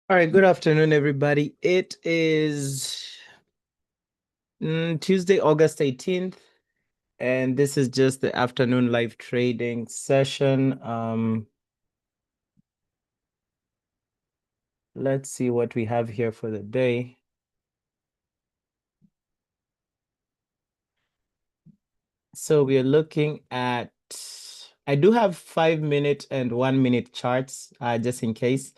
All right, good afternoon, everybody. It is Tuesday, August 18th, and this is just the afternoon live trading session. Let's see what we have here for the day. So we are looking at, I do have 5 minute and 1 minute charts, just in case.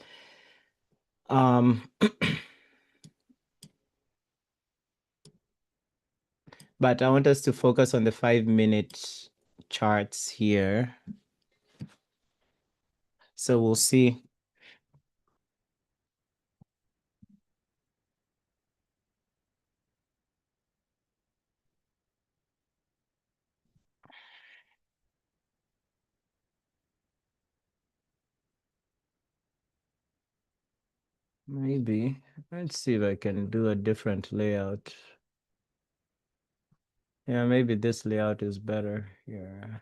But I want us to focus on the 5 minute charts here. So we'll see. Maybe. Let's see if I can do a different layout. Yeah, maybe this layout is better here.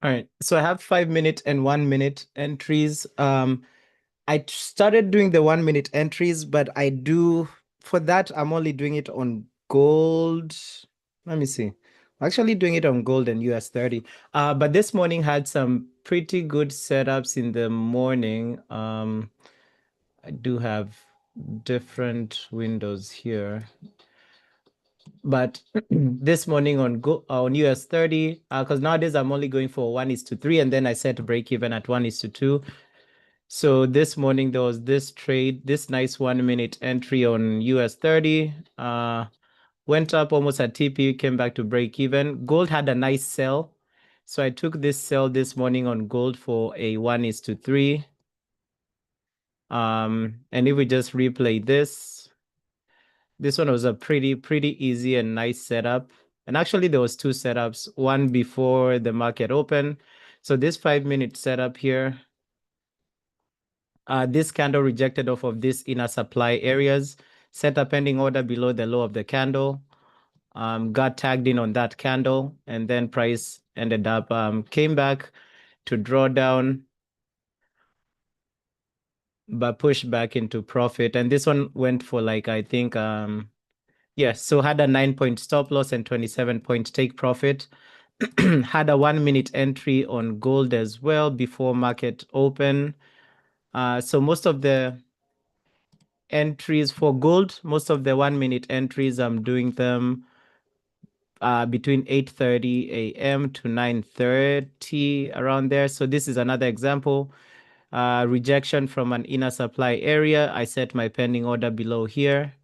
All right, so I have 5 minute and 1 minute entries. I started doing the 1 minute entries, but for that, I'm only doing it on gold. Let me see. I'm actually doing it on gold and US30. But this morning had some pretty good setups in the morning. I do have different windows here. But this morning on US30, because nowadays I'm only going for 1:3, and then I set break even at 1:2. So this morning there was this trade, this nice 1 minute entry on US30. Went up almost at TP, came back to break even. Gold had a nice sell. So I took this sell this morning on gold for a 1:3. And if we just replay this one was a pretty easy and nice setup. And actually there was two setups, one before the market opened. So this 5 minute setup here, this candle rejected off of this inner supply areas, set a pending order below the low of the candle, got tagged in on that candle, and then price ended up, came back to draw down, but pushed back into profit. And this one went for like, I think, yes, so had a 9 point stop loss and 27 point take profit. Had a 1 minute entry on gold as well before market open. So most of the entries for gold, most of the 1 minute entries, I'm doing them between 8:30 a.m. to 9:30 around there. So this is another example. rejection from an inner supply area. I set my pending order below here.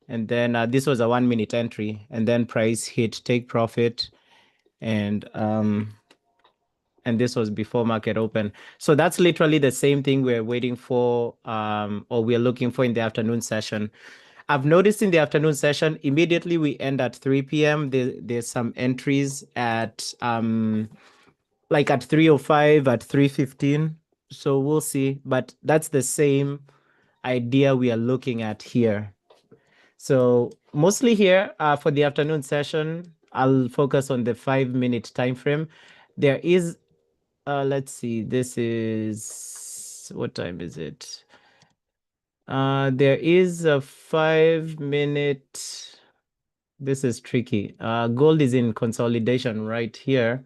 And then this was a 1 minute entry, and then price hit take profit. And this was before market open. So that's literally the same thing we're waiting for, or we're looking for in the afternoon session. I've noticed in the afternoon session, immediately we end at 3 p.m. There's some entries at like at 3:05, at 3:15. So we'll see. But that's the same idea we are looking at here. So mostly here for the afternoon session, I'll focus on the 5 minute time frame. There is, let's see, this is, what time is it? There is a 5 minute. This is tricky. Gold is in consolidation right here,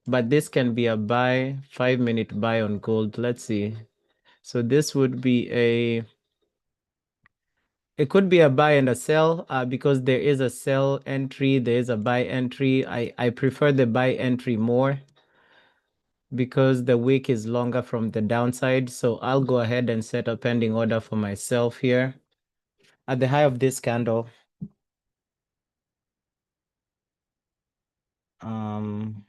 but this can be a buy, 5 minute buy on gold. Let's see. So this would be it could be a buy and a sell because there is a sell entry, there is a buy entry. I prefer the buy entry more because the wick is longer from the downside. So I'll go ahead and set a pending order for myself here at the high of this candle. Um,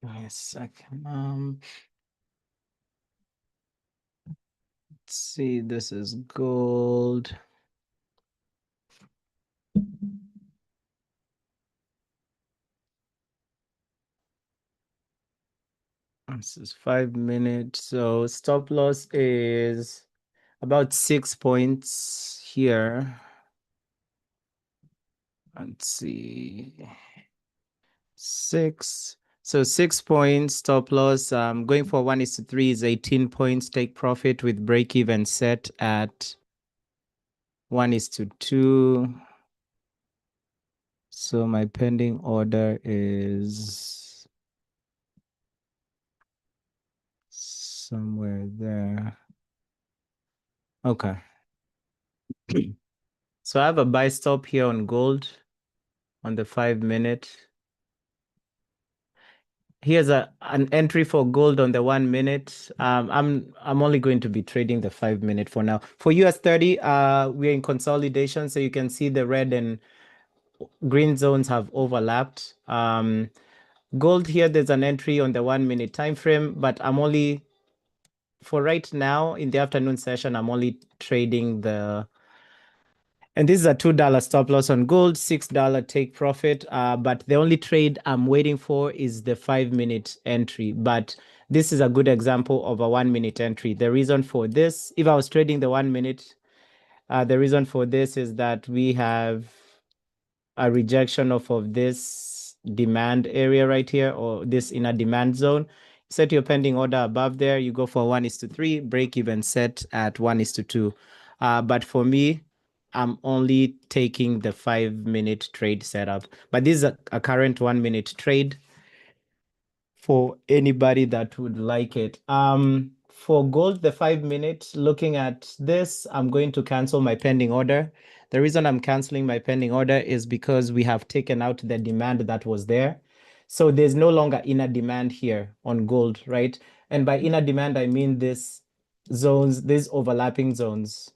Give me a second. Let's see, this is gold. This is 5 minutes. So stop loss is about 6 points here. Let's see. 6. So 6 points stop loss. Going for 1:3 is 18 points. Take profit with break even set at 1:2. So my pending order is somewhere there. Okay. So I have a buy stop here on gold on the 5 minute. Here's an entry for gold on the 1 minute. I'm only going to be trading the 5 minute for now. For US30, we're in consolidation, so you can see the red and green zones have overlapped. Gold here, there's an entry on the 1 minute time frame, but I'm only, for right now in the afternoon session, I'm only trading the, and this is a $2 stop loss on gold, $6 take profit. But the only trade I'm waiting for is the 5 minute entry. But this is a good example of a 1 minute entry. The reason for this, if I was trading the 1 minute, the reason for this is that we have a rejection of this demand area right here, or this inner demand zone. Set your pending order above there. You go for 1:3, break even set at 1:2. But for me, I'm only taking the 5 minute trade setup. But this is a current 1 minute trade for anybody that would like it. For gold, the 5 minute, looking at this, I'm going to cancel my pending order. The reason I'm canceling my pending order is because we have taken out the demand that was there. So there's no longer inner demand here on gold, right? And by inner demand, I mean this zones, these overlapping zones.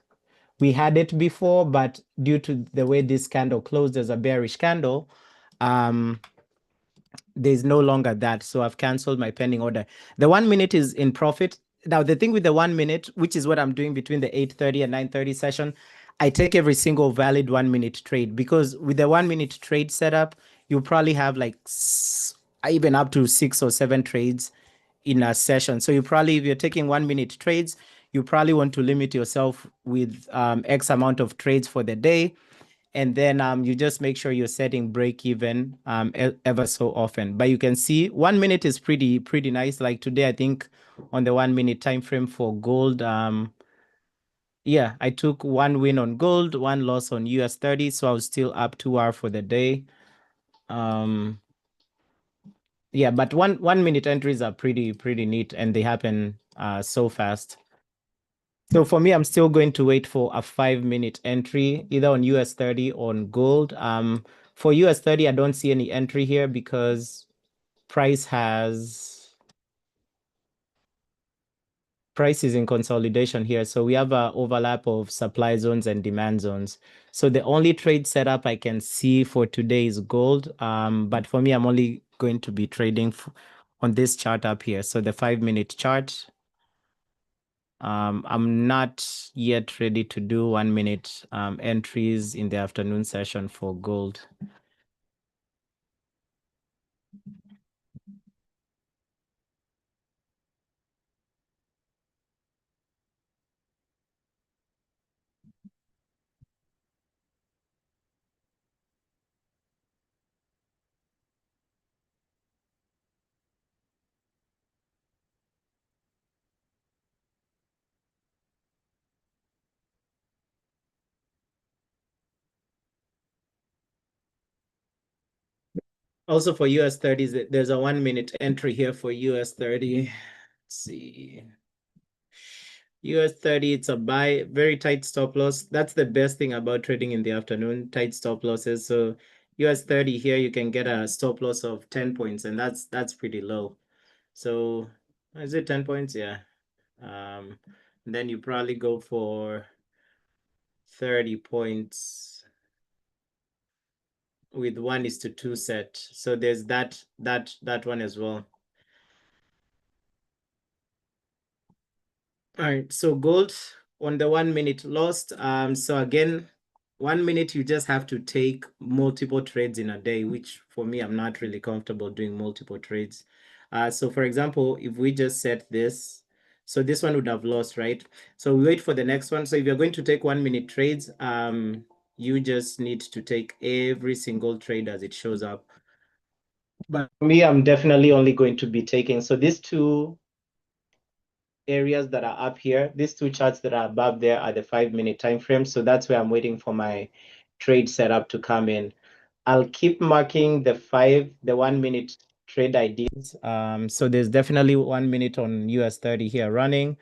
We had it before, but due to the way this candle closed as a bearish candle, there's no longer that. So I've canceled my pending order. The 1 minute is in profit. Now, the thing with the 1 minute, which is what I'm doing between the 8:30 and 9:30 session, I take every single valid 1 minute trade, because with the 1 minute trade setup, you probably have like even up to 6 or 7 trades in a session. So you probably, if you're taking 1 minute trades, you probably want to limit yourself with X amount of trades for the day. And then you just make sure you're setting break even ever so often. But you can see 1 minute is pretty nice. Like today, I think on the 1 minute time frame for gold, yeah, I took one win on gold, one loss on US30, so I was still up 2 hours for the day. Yeah, but one minute entries are pretty neat and they happen so fast. So for me, I'm still going to wait for a 5 minute entry, either on US30 or on gold. For US30, I don't see any entry here because price has price is in consolidation here. So we have a overlap of supply zones and demand zones. So the only trade setup I can see for today is gold. But for me, I'm only going to be trading on this chart up here. So the 5 minute chart. I'm not yet ready to do 1 minute entries in the afternoon session for gold. Also for US30s, there's a 1 minute entry here for US30. Let's see. US30, it's a buy, very tight stop loss. That's the best thing about trading in the afternoon, tight stop losses. So US30 here, you can get a stop loss of 10 points, and that's pretty low. So is it 10 points? Yeah. Um, then you probably go for 30 points with 1:2 set. So there's that one as well. All right, so gold on the 1 minute lost. So again, 1 minute you just have to take multiple trades in a day, which for me, I'm not really comfortable doing multiple trades. So for example, if we just set this, so this one would have lost, right? So we wait for the next one. So if you're going to take 1 minute trades, you just need to take every single trade as it shows up. But for me, I'm definitely only going to be taking, so these two areas that are up here, these two charts that are above there are the 5 minute time frame. So that's where I'm waiting for my trade setup to come in. I'll keep marking the 1 minute trade IDs. So there's definitely 1 minute on US30 here running.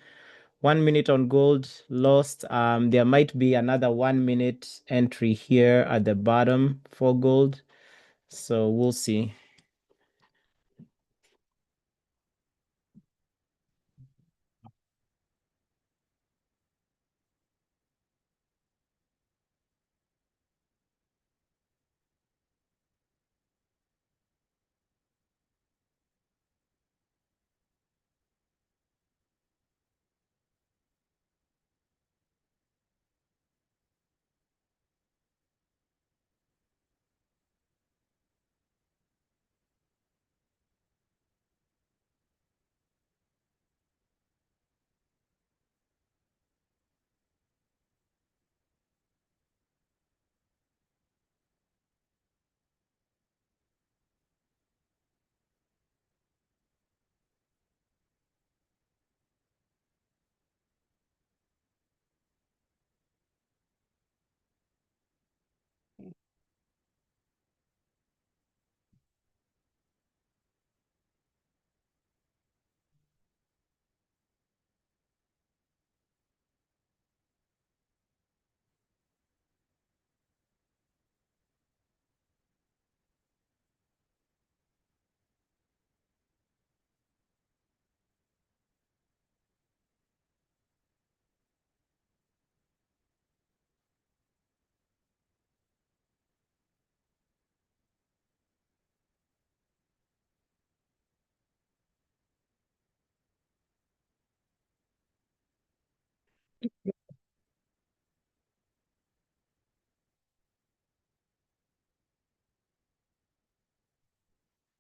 1 minute on gold lost. There might be another 1 minute entry here at the bottom for gold. So we'll see.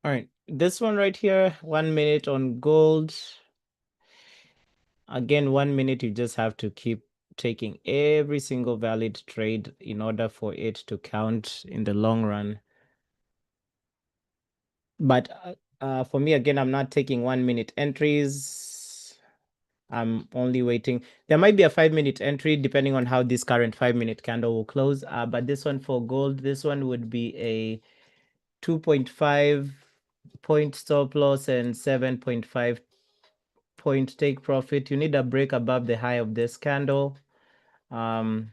All right, this one right here, 1 minute on gold. Again, 1 minute, you just have to keep taking every single valid trade in order for it to count in the long run. But for me, again, I'm not taking 1 minute entries. I'm only waiting. There might be a 5 minute entry depending on how this current 5 minute candle will close. But this one for gold, this one would be a 2.5 point stop loss and 7.5 point take profit. You need a break above the high of this candle in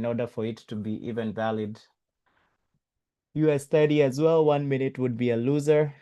order for it to be even valid. US30 as well, 1 minute would be a loser.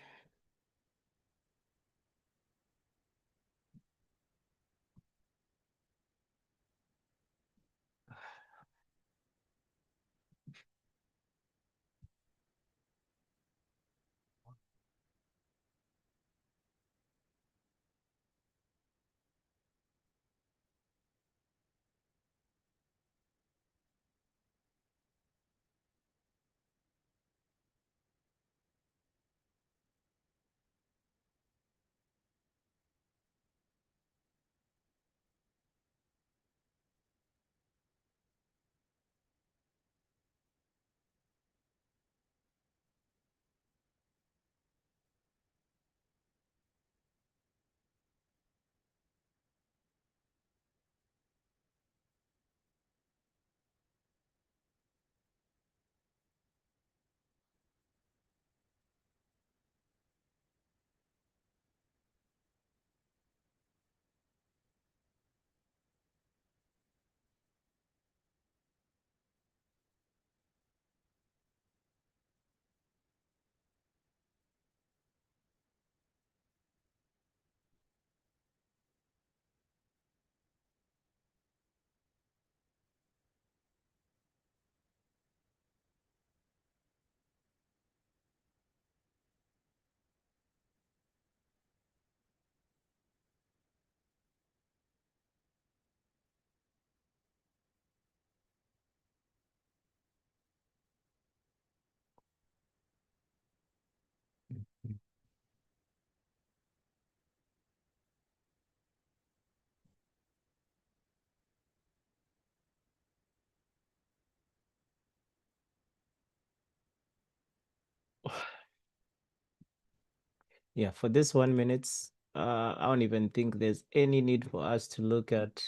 Yeah, for this 1 minute, I don't even think there's any need for us to look at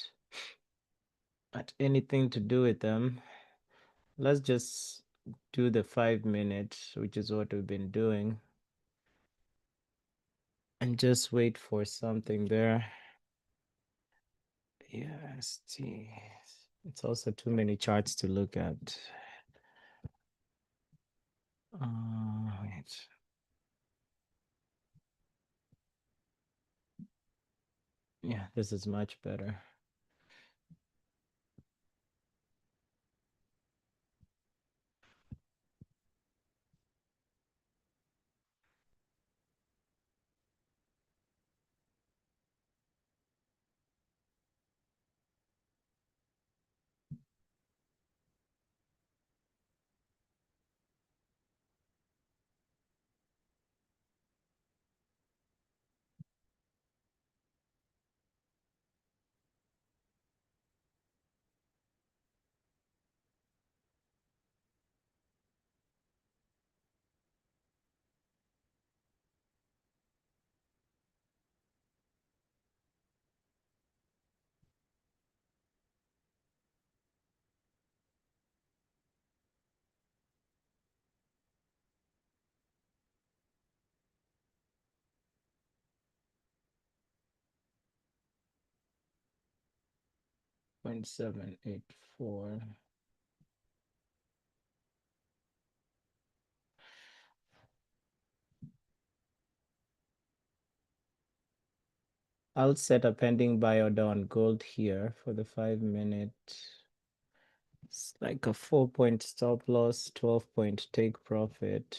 anything to do with them. Let's just do the 5 minute, which is what we've been doing, and just wait for something there. Yes, it's also too many charts to look at. Wait. Yeah, this is much better. Point 784. I'll set a pending buy order on gold here for the 5 minute. It's like a 4 point stop loss, 12 point take profit.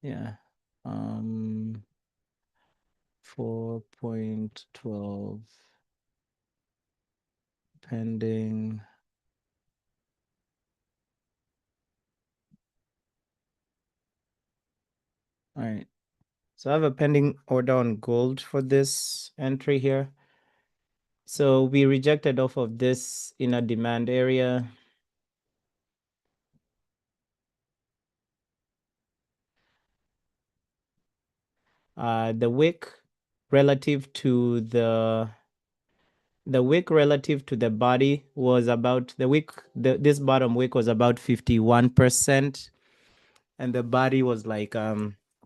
Yeah. 4.12 pending. All right. So I have a pending order on gold for this entry here. So we rejected off of this inner demand area. The wick relative to the wick relative to the body was about this bottom wick was about 51%. and the body was like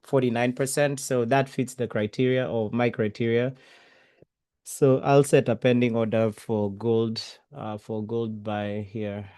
49%. So that fits the criteria or my criteria. So I'll set a pending order for gold buy here.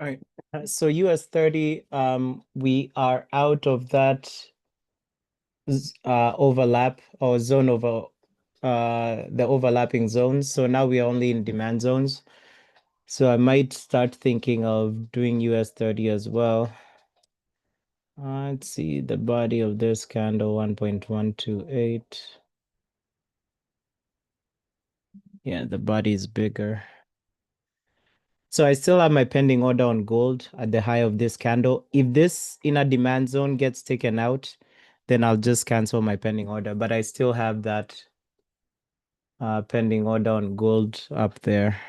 All right. So US30, we are out of that overlap or zone over the overlapping zones. So now we are only in demand zones. So I might start thinking of doing US30 as well. Let's see the body of this candle 1.128. Yeah, the body is bigger. So I still have my pending order on gold at the high of this candle. If this inner demand zone gets taken out, then I'll just cancel my pending order. But I still have that pending order on gold up there.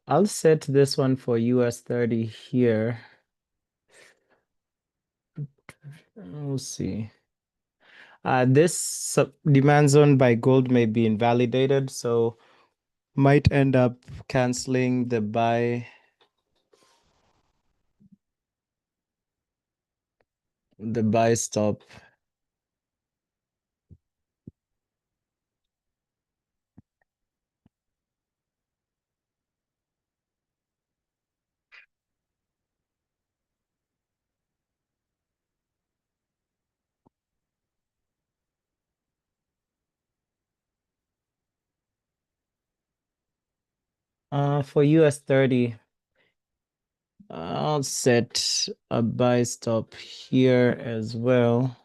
I'll set this one for US30 here. We'll see. This demand zone by gold may be invalidated, so might end up canceling the buy stop. For US30, I'll set a buy stop here as well.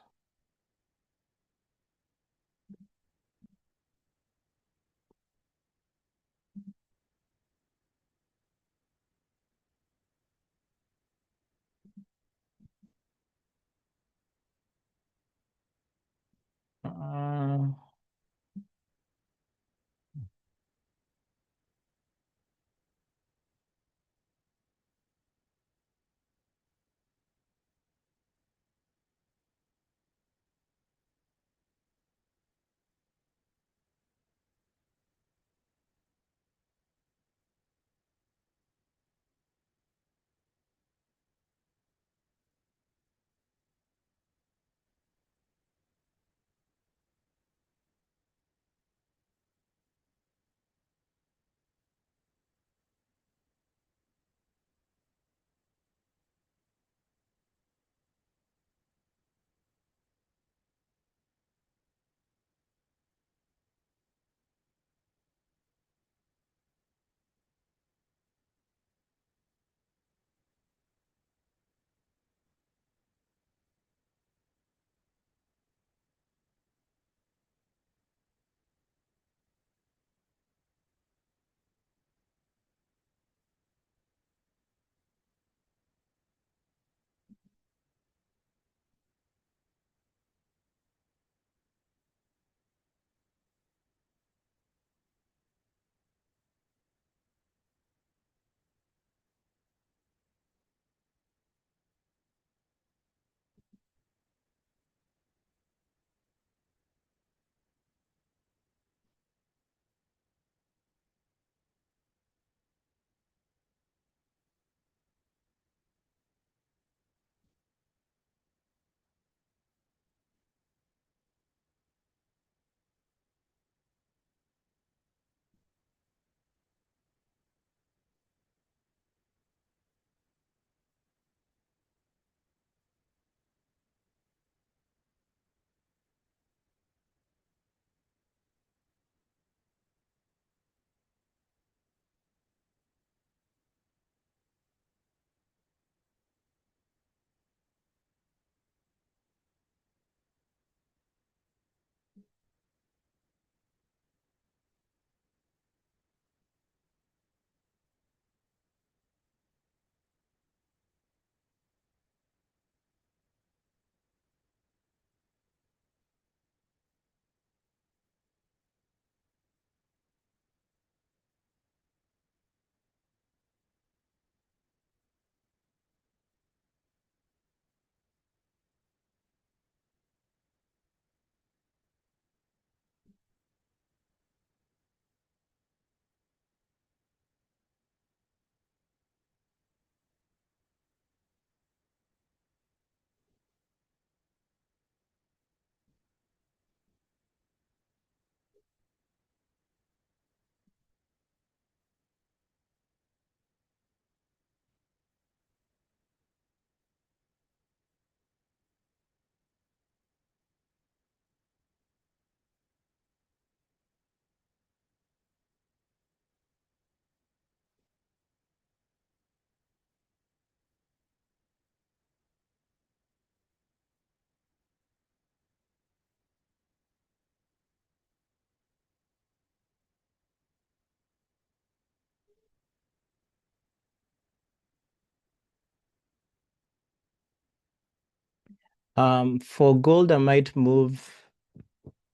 For gold, I might move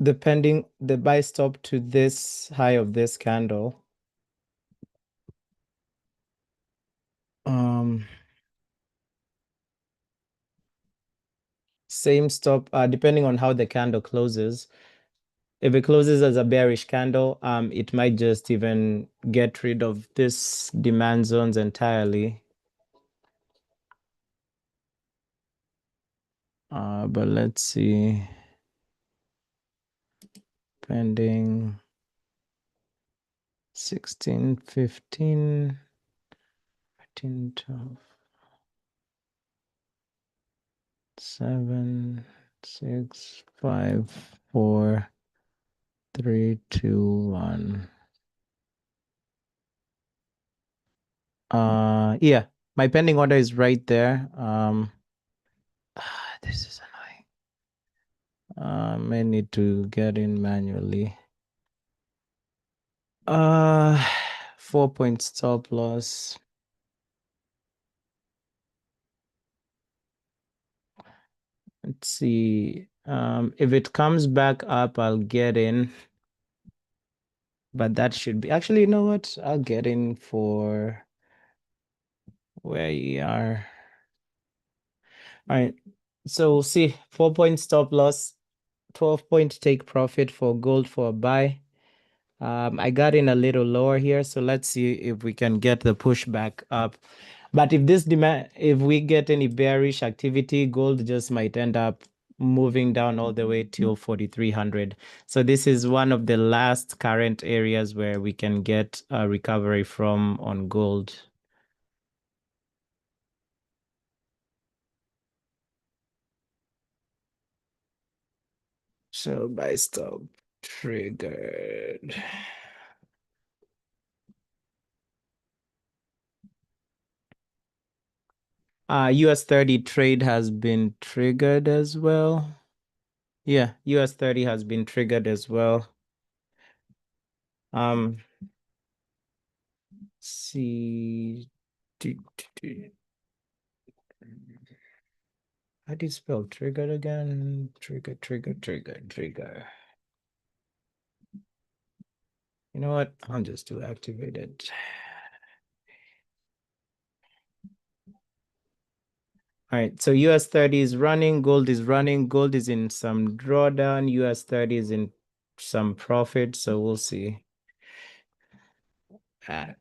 depending the buy stop to this high of this candle. Um, Same stop, depending on how the candle closes. If it closes as a bearish candle, it might just even get rid of this demand zones entirely. But let's see. Pending 16, 15, 13, 12, 7, 6, 5, 4, 3, 2, 1. Yeah, my pending order is right there. This is annoying. May need to get in manually. 4 point stop loss. Let's see. If it comes back up, I'll get in. But that should be actually, you know what? I'll get in for where you are. All right. So see, 4 point stop loss, 12 point take profit for gold for a buy. I got in a little lower here, so let's see if we can get the push back up. But if we get any bearish activity, gold just might end up moving down all the way till 4,300. So this is one of the last current areas where we can get a recovery from on gold. So buy stop triggered. US30 trade has been triggered as well. Yeah, US30 has been triggered as well. See, how do you spell triggered again? Trigger, trigger, trigger, trigger. You know what? I'll just do activated. All right, so US30 is running, gold is running, gold is in some drawdown, US30 is in some profit, so we'll see. Activated.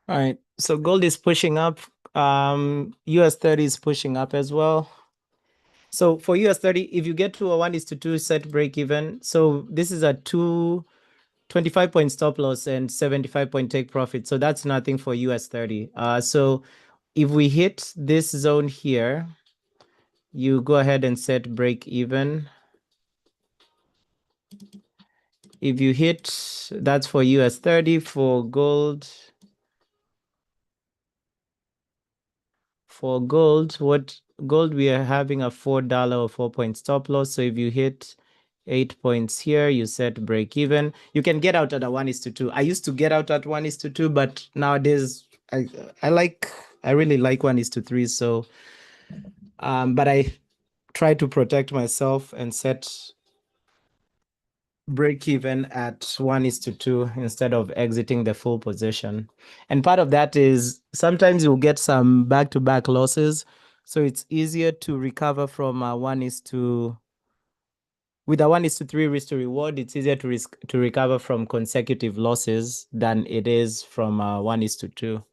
All right, so gold is pushing up. US30 is pushing up as well. So for US30, if you get to a 1:2 set break even, so this is a 25 point stop loss and 75 point take profit. So that's nothing for US30. So if we hit this zone here, you go ahead and set break even. If you hit, that's for US30. For gold, what gold, we are having a $4 or 4 point stop loss. So if you hit 8 points here, you set break even. You can get out at a 1:2. I used to get out at 1:2, but nowadays I I like I really like 1:3. So but I try to protect myself and set break even at 1:2 instead of exiting the full position. And part of that is sometimes you'll get some back-to-back losses. So it's easier to recover from a 1:2 with a 1:3 risk to reward. It's easier to recover from consecutive losses than it is from 1:2.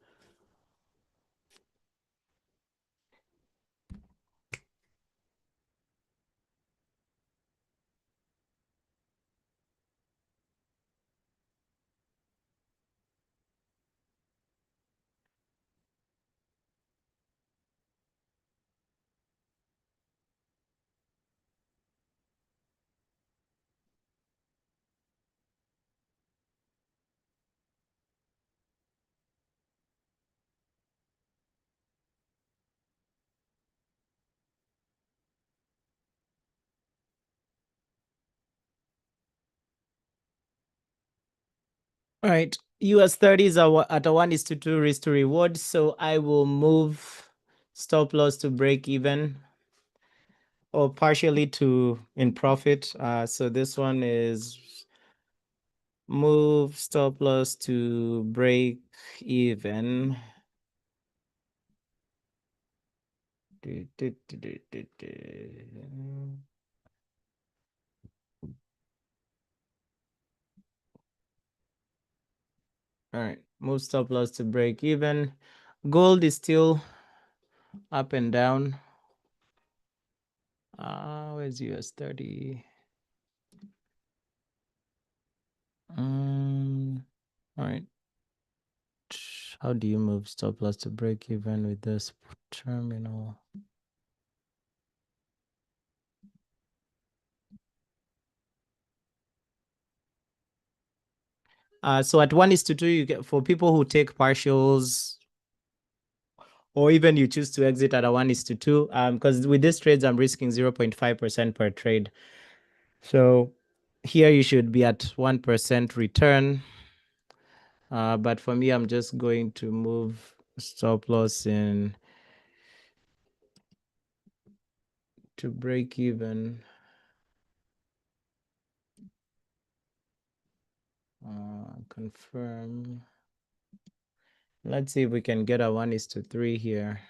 All right. US30 is at a 1:2 risk to reward. So I will move stop loss to break even or partially to in profit. So this one is move stop loss to break even. All right, move stop loss to break even. Gold is still up and down. Where's US30? All right. How do you move stop loss to break even with this terminal? So at 1:2, you get for people who take partials, or even you choose to exit at a 1:2. Because with these trades, I'm risking 0.5% per trade. So here you should be at 1% return. But for me, I'm just going to move stop loss in to break even. Confirm. Let's see if we can get a 1:3 here.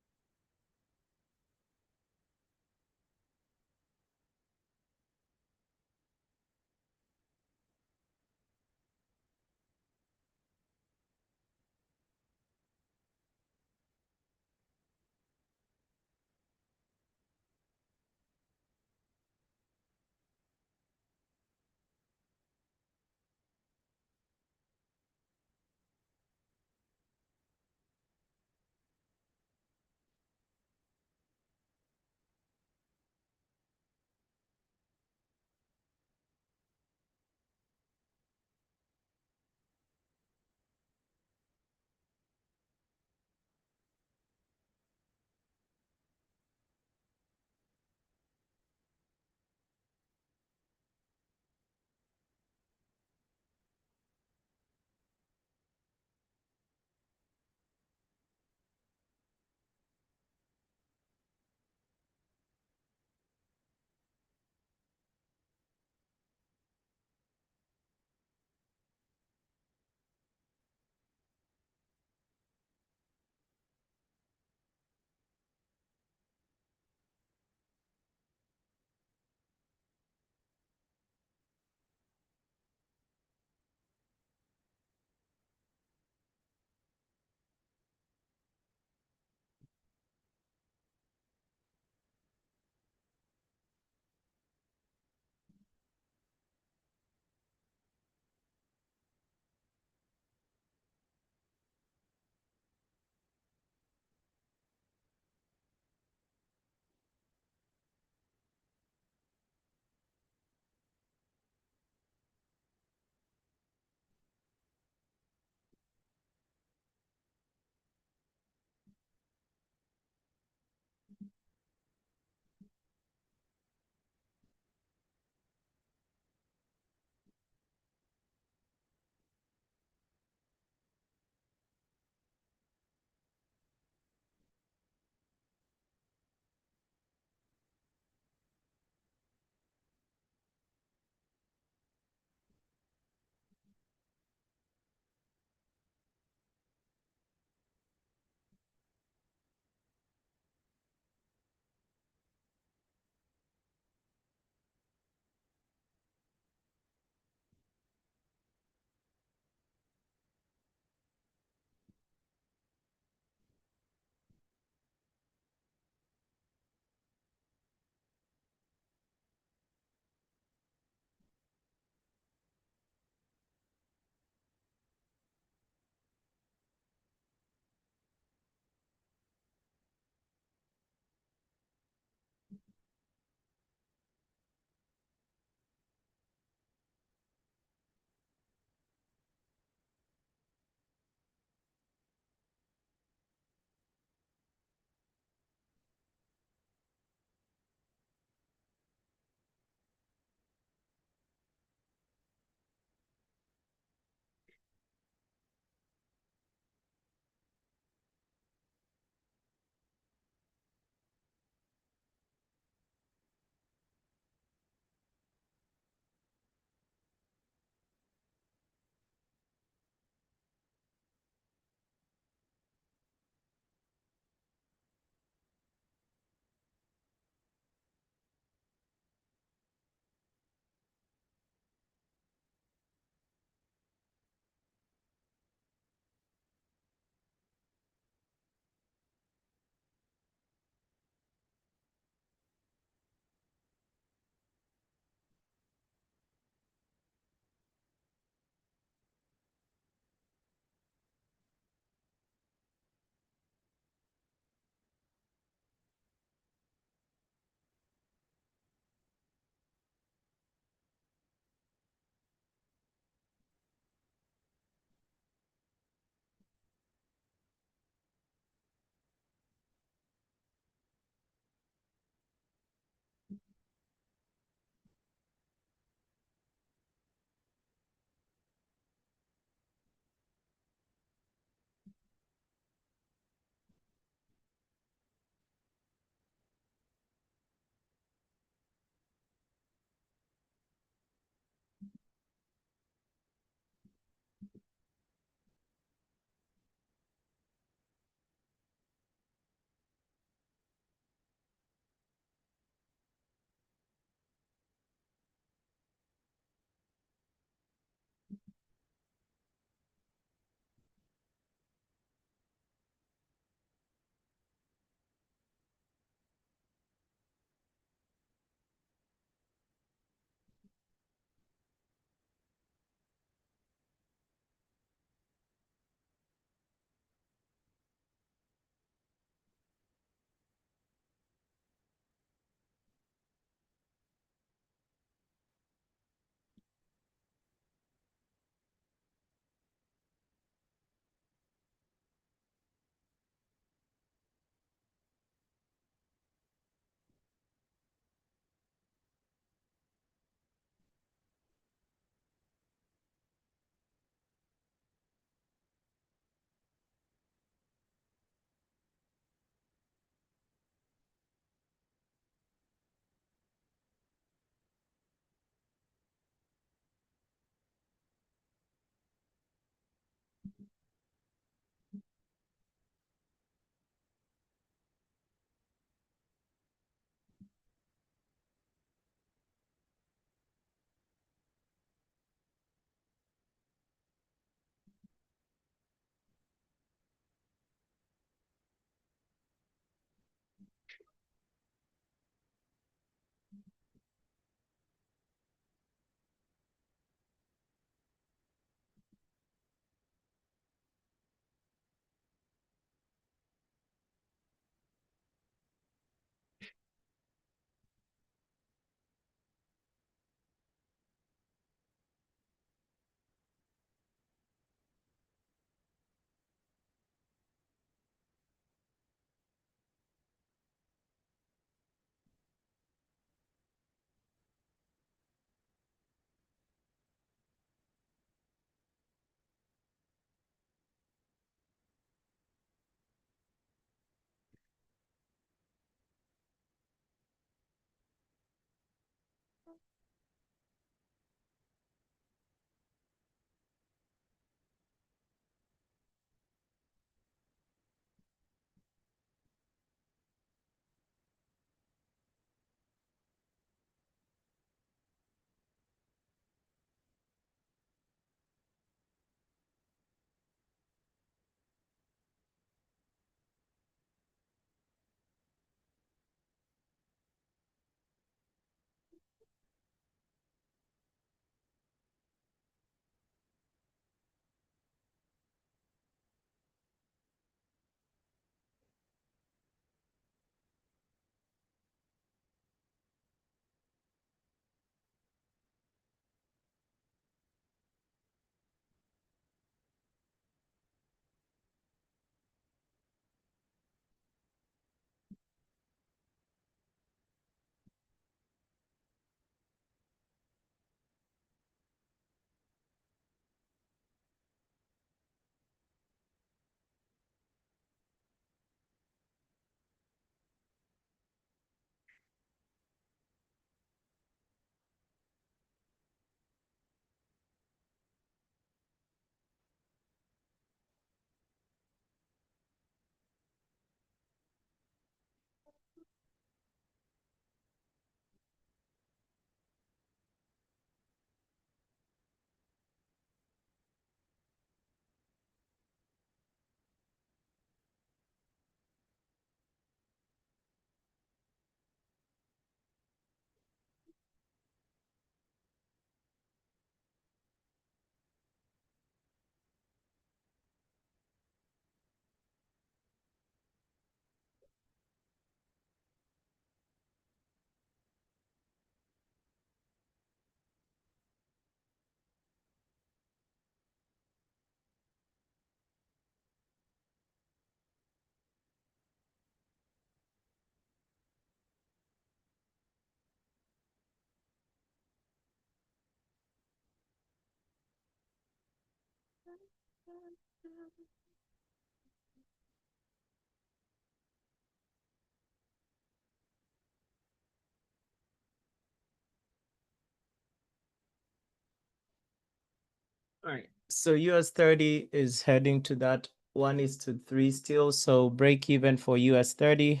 All right. So US30 is heading to that 1:3 still. So break even for US30.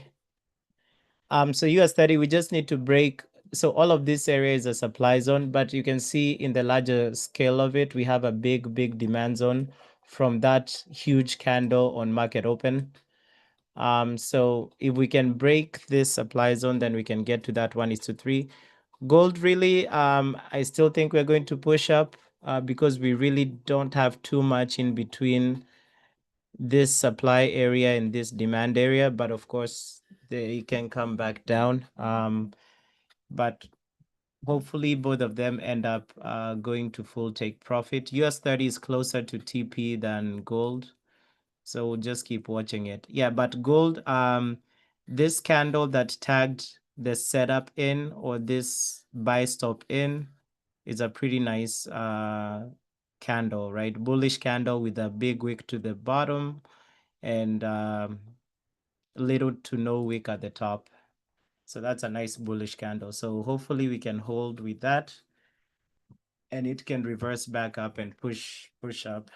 So US30, we just need to break. So all of this area is a supply zone, but you can see in the larger scale of it, we have a big demand zone from that huge candle on market open. So if we can break this supply zone, then we can get to that 1:3. Gold really, I still think we're going to push up because we really don't have too much in between this supply area and this demand area, but of course they can come back down. But hopefully both of them end up going to full take profit. US30 is closer to TP than gold. So we'll just keep watching it. Yeah, but gold, this candle that tagged the setup in or this buy stop in is a pretty nice candle, right? Bullish candle with a big wick to the bottom and little to no wick at the top. So that's a nice bullish candle. So hopefully we can hold with that and it can reverse back up and push up.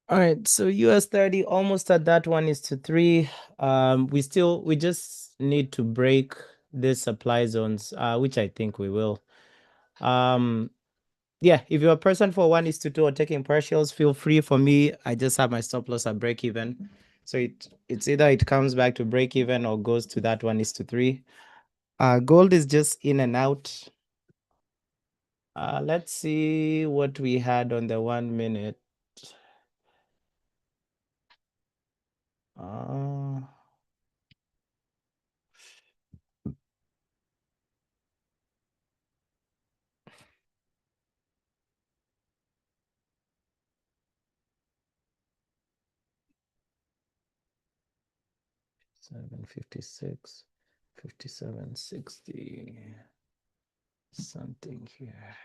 All right, so US30 almost at that 1:3. We just need to break these supply zones, which I think we will. Um, yeah, if you're a person for 1:2 or taking partials, feel free. For me, I just have my stop loss at break even. So it's either it comes back to break even or goes to that 1:3. Gold is just in and out. Let's see what we had on the 1 minute. Uh, 756, 5760, something here.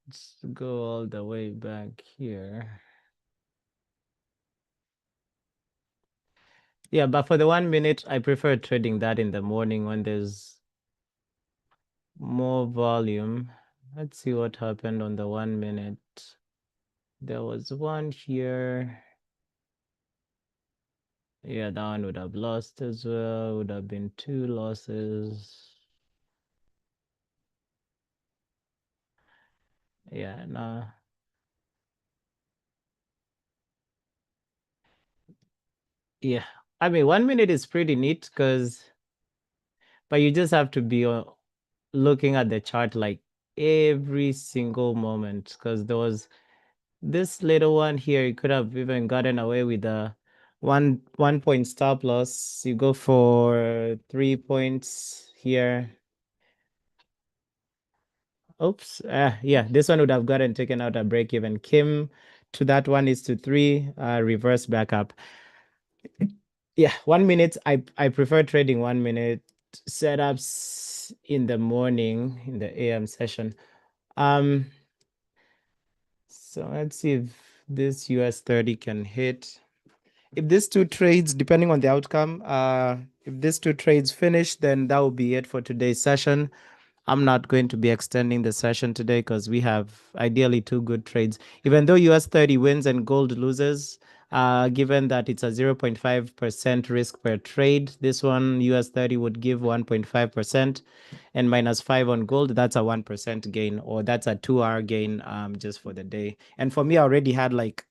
Let's go all the way back here. Yeah, but for the 1 minute, I prefer trading that in the morning when there's more volume. Let's see what happened on the 1 minute. There was one here. Yeah, that one would have lost as well. Would have been two losses. Yeah, no. Yeah. I mean, 1 minute is pretty neat but you just have to be looking at the chart like every single moment because there was this little one here. You could have even gotten away with a one point stop loss. You go for 3 points here. Oops. Yeah, this one would have gotten taken out at break even. Came to that 1:3, reverse back up. Yeah, 1 minute. I prefer trading 1 minute setups in the morning in the AM session. Um, so let's see if this US30 can hit. If these two trades, depending on the outcome, if these two trades finish, then that will be it for today's session. I'm not going to be extending the session today because we have ideally two good trades. Even though US30 wins and gold loses, given that it's a 0.5% risk per trade, this one US30 would give 1.5% and -5 on gold. That's a 1% gain, or that's a 2 hour gain just for the day. And for me, I already had like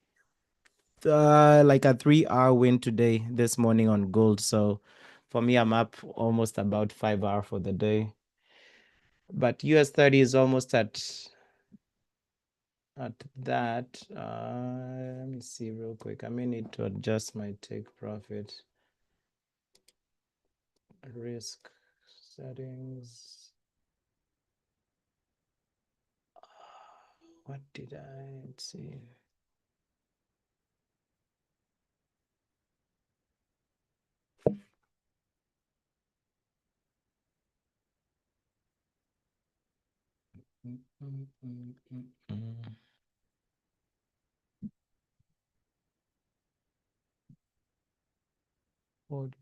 a 3 hour win today, this morning on gold. So for me, I'm up almost about 5 hour for the day. But US30 is almost at that. Let me see real quick. I may need to adjust my take profit risk settings. What did I see? Hold.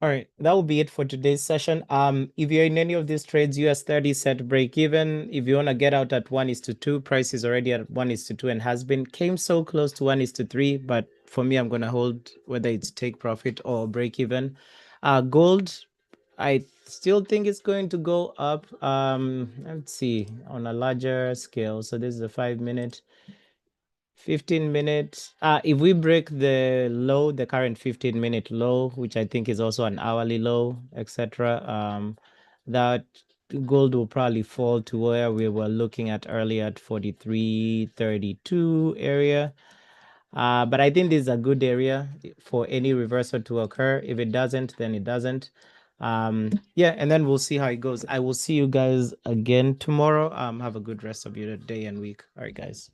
All right, that will be it for today's session. If you're in any of these trades, US30 set break even. If you want to get out at 1:2, price is already at 1:2 and came so close to 1:3. But for me, I'm going to hold whether it's take profit or break even. Gold, I still think it's going to go up. Let's see on a larger scale. So this is a 5-minute. 15 minutes. If we break the low, the current 15-minute low, which I think is also an hourly low, etc., that gold will probably fall to where we were looking at earlier at 43.32 area. But I think this is a good area for any reversal to occur. If it doesn't, then it doesn't. Yeah, and then we'll see how it goes. I will see you guys again tomorrow. Have a good rest of your day and week. All right, guys.